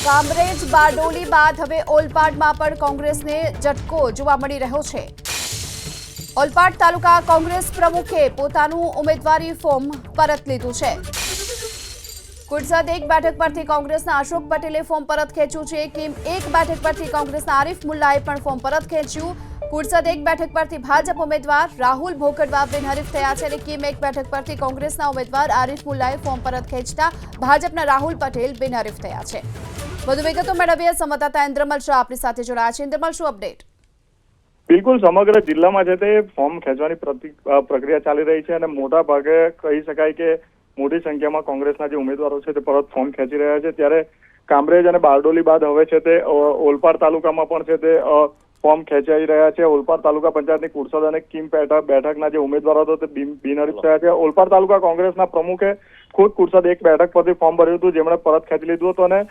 કામરેજ બારડોલી બાદ હવે ઓલપાડમાં પણ કોંગ્રેસને ઝટકો જોવા મળી રહ્યો છે। ઓલપાડ તાલુકા કોંગ્રેસ પ્રમુખે પોતાનું ઉમેદવારી ફોર્મ પરત લીધું છે। કુડસદ એક બેઠક પરથી કોંગ્રેસના અશોક પટેલે ફોર્મ પરત ખેંચ્યું છે। કિમ એક બેઠક પરથી કોંગ્રેસના આરિફ મુલ્લાએ પણ ફોર્મ પરત ખેંચ્યું। કુડસદ એક બેઠક પરથી ભાજપ ઉમેદવાર રાહુલ ભોકડવા બિનહરીફ થયા છે અને કિમ એક બેઠક પરથી કોંગ્રેસના ઉમેદવાર આરિફ મુલ્લાએ ફોર્મ પરત ખેંચતા ભાજપના રાહુલ પટેલ બિનહરીફ થયા છે। વધુ વિગતો મેળવીએ સંવાદદાતા ઇન્દ્રમલ શાહ આપણી સાથે જોડાયા છે। ઇન્દ્રમલ, શું અપડેટ? બિલકુલ સમગ્ર જિલ્લામાં છે તે ફોર્મ ખેંચવાની પ્રક્રિયા ચાલી રહી છે અને મોટા ભાગે કહી શકાય કે મોટી સંખ્યામાં કોંગ્રેસના જે ઉમેદવારો છે તે પરત ફોર્મ ખેંચી રહ્યા છે। ત્યારે કામરેજ અને બારડોલી બાદ હવે છે તે ઓલપાડ તાલુકામાં પણ છે તે ફોર્મ ખેંચાઈ રહ્યા છે। ઓલપાડ તાલુકા પંચાયતની કુડસદ અને કિમ બેઠકના જે ઉમેદવારો હતા તે બિનહરીફ થયા છે। ઓલપાડ તાલુકા કોંગ્રેસના પ્રમુખે ખુદ કુડસદ એક બેઠક પરથી ફોર્મ ભર્યું હતું, જેમણે પરત ખેંચી લીધું હતું અને